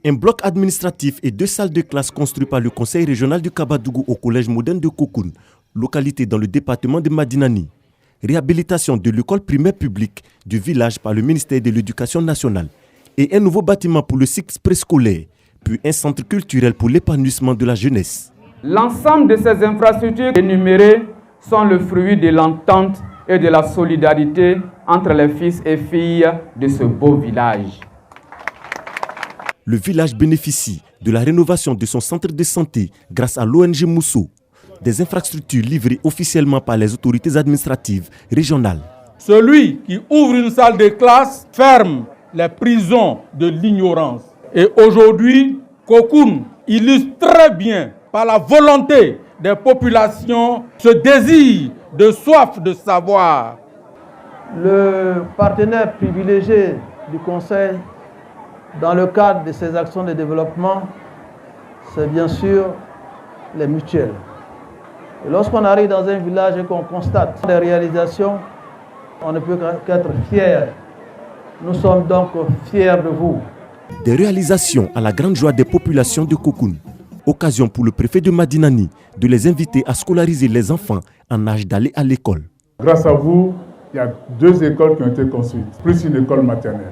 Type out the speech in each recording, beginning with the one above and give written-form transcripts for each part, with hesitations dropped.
Un bloc administratif et 2 salles de classe construits par le conseil régional du Kabadougou au collège moderne de Kokoun, localité dans le département de Madinani. Réhabilitation de l'école primaire publique du village par le ministère de l'Éducation nationale. Et un nouveau bâtiment pour le cycle préscolaire, puis un centre culturel pour l'épanouissement de la jeunesse. L'ensemble de ces infrastructures énumérées sont le fruit de l'entente et de la solidarité entre les fils et filles de ce beau village. Le village bénéficie de la rénovation de son centre de santé grâce à l'ONG Mousso, des infrastructures livrées officiellement par les autorités administratives régionales. Celui qui ouvre une salle de classe ferme les prisons de l'ignorance. Et aujourd'hui, Kokoun illustre très bien par la volonté des populations ce désir de soif de savoir. Le partenaire privilégié du Conseil dans le cadre de ces actions de développement, c'est bien sûr les mutuelles. Et lorsqu'on arrive dans un village et qu'on constate des réalisations, on ne peut qu'être fier. Nous sommes donc fiers de vous. Des réalisations à la grande joie des populations de Kokoun. Occasion pour le préfet de Madinani de les inviter à scolariser les enfants en âge d'aller à l'école. Grâce à vous, il y a 2 écoles qui ont été construites, plus une école maternelle.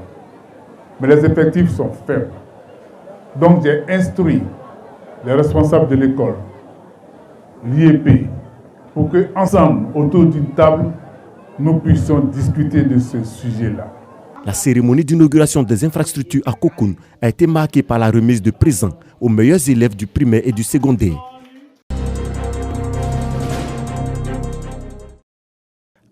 Mais les effectifs sont faibles. Donc j'ai instruit les responsables de l'école, l'IEP, pour qu'ensemble, autour d'une table, nous puissions discuter de ce sujet-là. La cérémonie d'inauguration des infrastructures à Kokoun a été marquée par la remise de présents aux meilleurs élèves du primaire et du secondaire.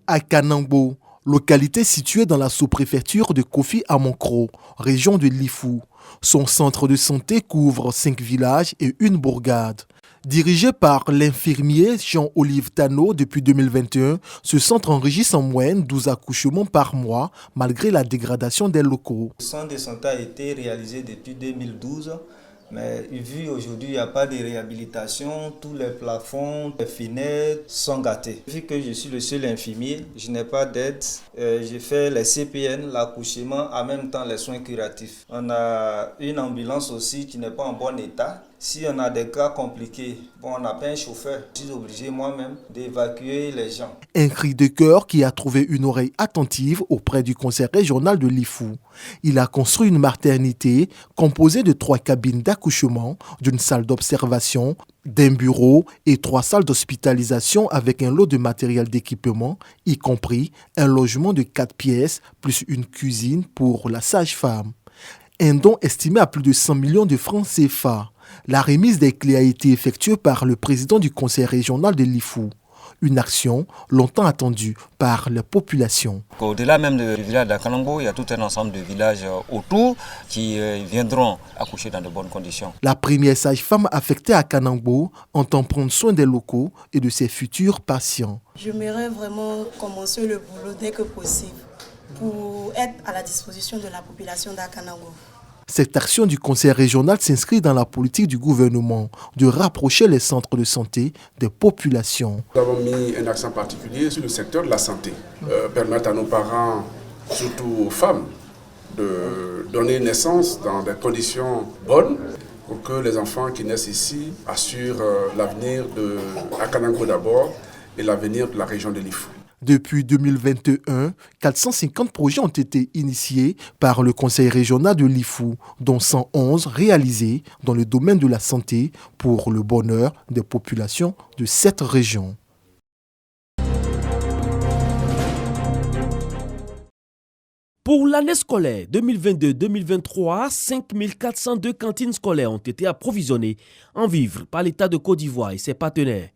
À Kanangbo, localité située dans la sous-préfecture de Kofi Amankro, région de Lifou. Son centre de santé couvre 5 villages et une bourgade. Dirigé par l'infirmier Jean-Olive Tano depuis 2021, ce centre enregistre en moyenne 12 accouchements par mois, malgré la dégradation des locaux. Le centre de santé a été réalisé depuis 2012. Mais vu aujourd'hui, il n'y a pas de réhabilitation, tous les plafonds, les fenêtres sont gâtés. Vu que je suis le seul infirmier, je n'ai pas d'aide. J'ai fait les CPN, l'accouchement, en même temps les soins curatifs. On a une ambulance aussi qui n'est pas en bon état. Si on a des cas compliqués, on n'a pas un chauffeur. Je suis obligé moi-même d'évacuer les gens. Un cri de cœur qui a trouvé une oreille attentive auprès du conseil régional de Lifou. Il a construit une maternité composée de 3 cabines d'accouchement, d'une salle d'observation, d'un bureau et 3 salles d'hospitalisation avec un lot de matériel d'équipement, y compris un logement de 4 pièces plus une cuisine pour la sage-femme. Un don estimé à plus de 100 millions de francs CFA. La remise des clés a été effectuée par le président du conseil régional de Lifou. Une action longtemps attendue par la population. Au-delà même du village d'Akanangbo, il y a tout un ensemble de villages autour qui viendront accoucher dans de bonnes conditions. La première sage-femme affectée à Kanangbo entend prendre soin des locaux et de ses futurs patients. J'aimerais vraiment commencer le boulot dès que possible pour être à la disposition de la population d'Akanangbo. Cette action du conseil régional s'inscrit dans la politique du gouvernement de rapprocher les centres de santé des populations. Nous avons mis un accent particulier sur le secteur de la santé, permettre à nos parents, surtout aux femmes, de donner naissance dans des conditions bonnes pour que les enfants qui naissent ici assurent l'avenir de Akanangbo d'abord et l'avenir de la région de Lifou. Depuis 2021, 450 projets ont été initiés par le conseil régional de Lifou, dont 111 réalisés dans le domaine de la santé pour le bonheur des populations de cette région. Pour l'année scolaire 2022-2023, 5402 cantines scolaires ont été approvisionnées en vivres par l'État de Côte d'Ivoire et ses partenaires.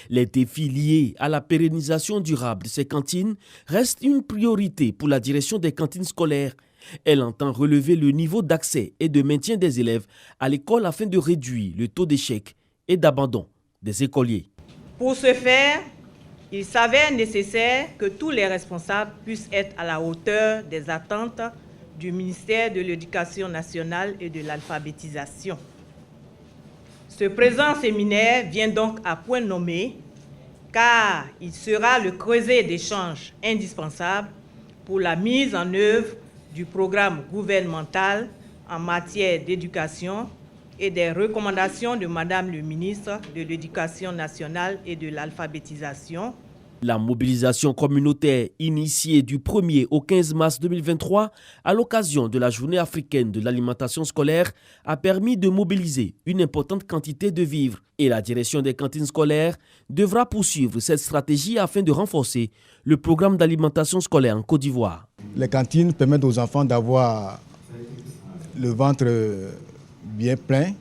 Les défis liés à la pérennisation durable de ces cantines restent une priorité pour la direction des cantines scolaires. Elle entend relever le niveau d'accès et de maintien des élèves à l'école afin de réduire le taux d'échec et d'abandon des écoliers. Pour ce faire, il s'avère nécessaire que tous les responsables puissent être à la hauteur des attentes du ministère de l'Éducation nationale et de l'alphabétisation. Ce présent séminaire vient donc à point nommé car il sera le creuset d'échanges indispensable pour la mise en œuvre du programme gouvernemental en matière d'éducation et des recommandations de Madame le ministre de l'Éducation nationale et de l'alphabétisation. La mobilisation communautaire initiée du 1er au 15 mars 2023 à l'occasion de la Journée africaine de l'alimentation scolaire a permis de mobiliser une importante quantité de vivres et la direction des cantines scolaires devra poursuivre cette stratégie afin de renforcer le programme d'alimentation scolaire en Côte d'Ivoire. Les cantines permettent aux enfants d'avoir le ventre bien plein,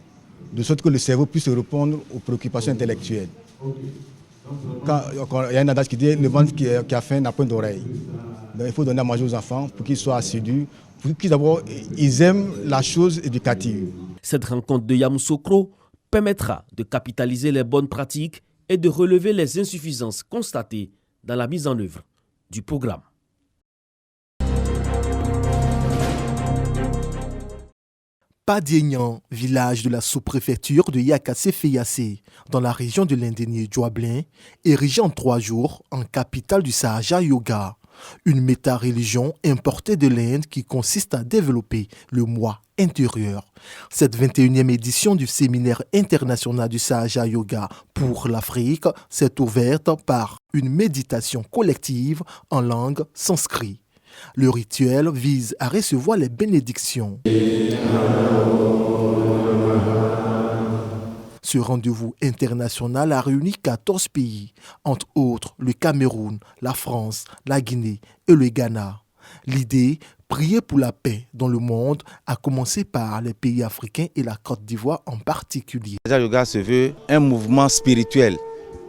de sorte que le cerveau puisse répondre aux préoccupations intellectuelles. Quand il y a un adage qui dit le ventre qui a faim n'a point d'oreille. Donc il faut donner à manger aux enfants pour qu'ils soient assidus, pour qu'ils d'abord ils aiment la chose éducative. Cette rencontre de Yamoussoukro permettra de capitaliser les bonnes pratiques et de relever les insuffisances constatées dans la mise en œuvre du programme. Padiegnan, village de la sous-préfecture de Yakassé-Feyasé, dans la région de l'Indénié-Djouablin, érigé en 3 jours en capitale du Sahaja Yoga, une méta-religion importée de l'Inde qui consiste à développer le moi intérieur. Cette 21e édition du séminaire international du Sahaja Yoga pour l'Afrique s'est ouverte par une méditation collective en langue sanskrit. Le rituel vise à recevoir les bénédictions. Ce rendez-vous international a réuni 14 pays, entre autres le Cameroun, la France, la Guinée et le Ghana. L'idée, prier pour la paix dans le monde, a commencé par les pays africains et la Côte d'Ivoire en particulier. Le Sahaja Yoga se veut un mouvement spirituel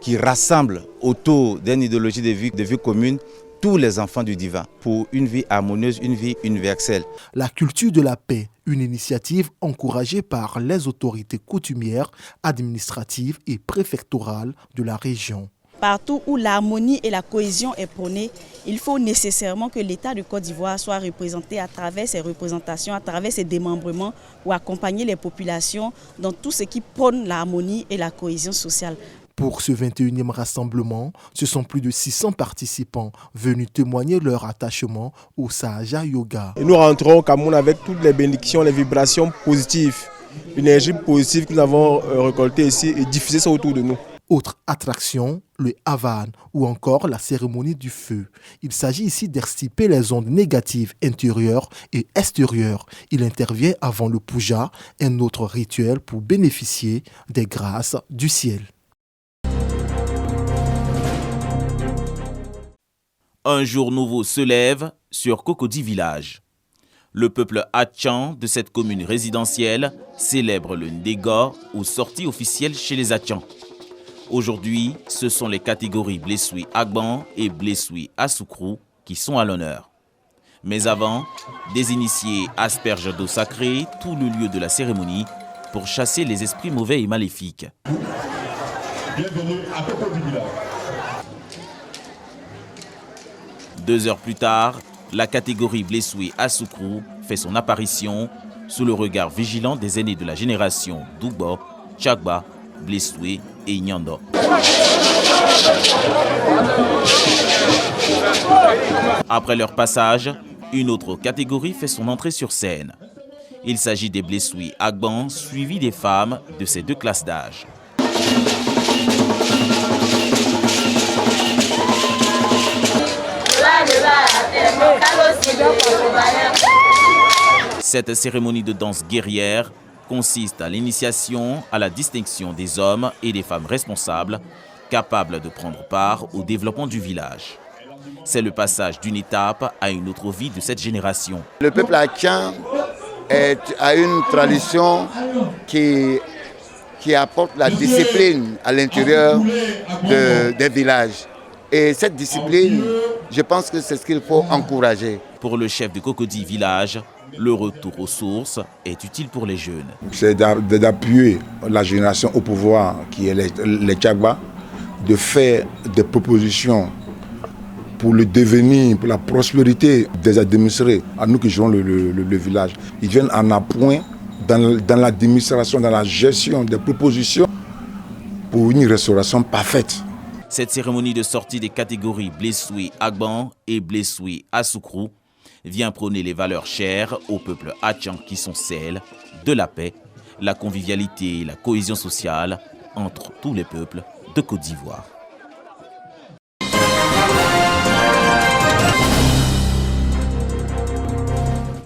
qui rassemble autour d'une idéologie de vie commune tous les enfants du divin pour une vie harmonieuse, une vie universelle. La culture de la paix, une initiative encouragée par les autorités coutumières, administratives et préfectorales de la région. Partout où l'harmonie et la cohésion est prônée, il faut nécessairement que l'État de Côte d'Ivoire soit représenté à travers ses représentations, à travers ses démembrements pour accompagner les populations dans tout ce qui prône l'harmonie et la cohésion sociale. Pour ce 21e rassemblement, ce sont plus de 600 participants venus témoigner leur attachement au Sahaja Yoga. Et nous rentrons au Cameroun avec toutes les bénédictions, les vibrations positives, l'énergie positive que nous avons récoltée ici et diffusée ça autour de nous. Autre attraction, le Havan ou encore la cérémonie du feu. Il s'agit ici d'extirper les ondes négatives intérieures et extérieures. Il intervient avant le puja, un autre rituel pour bénéficier des grâces du ciel. Un jour nouveau se lève sur Cocody Village. Le peuple Atchan de cette commune résidentielle célèbre le Ndéga aux sorties officielles chez les Atchans. Aujourd'hui, ce sont les catégories Blessoui Agban et Blessoui Asoukrou qui sont à l'honneur. Mais avant, des initiés aspergent d'eau sacrée tout le lieu de la cérémonie pour chasser les esprits mauvais et maléfiques. Bienvenue à Cocody Village. 2 heures plus tard, la catégorie Blessoui Asoukrou fait son apparition sous le regard vigilant des aînés de la génération Doubo, Tchagba, Blessoui et Nyando. Après leur passage, une autre catégorie fait son entrée sur scène. Il s'agit des Blessoui Agban suivis des femmes de ces 2 classes d'âge. Cette cérémonie de danse guerrière consiste à l'initiation à la distinction des hommes et des femmes responsables, capables de prendre part au développement du village. C'est le passage d'une étape à une autre vie de cette génération. Le peuple Atchan a une tradition qui apporte la discipline à l'intérieur des villages. Et cette discipline, je pense que c'est ce qu'il faut encourager. Pour le chef de Cocody Village, le retour aux sources est utile pour les jeunes. C'est d'appuyer la génération au pouvoir, qui est les Tchagba, de faire des propositions pour le devenir, pour la prospérité des administrés, à nous qui jouons le village. Ils viennent en appoint dans l'administration, dans la gestion des propositions pour une restauration parfaite. Cette cérémonie de sortie des catégories Blessoui Agban et Blessoui Asoukrou vient prôner les valeurs chères au peuple Atchan qui sont celles de la paix, la convivialité et la cohésion sociale entre tous les peuples de Côte d'Ivoire.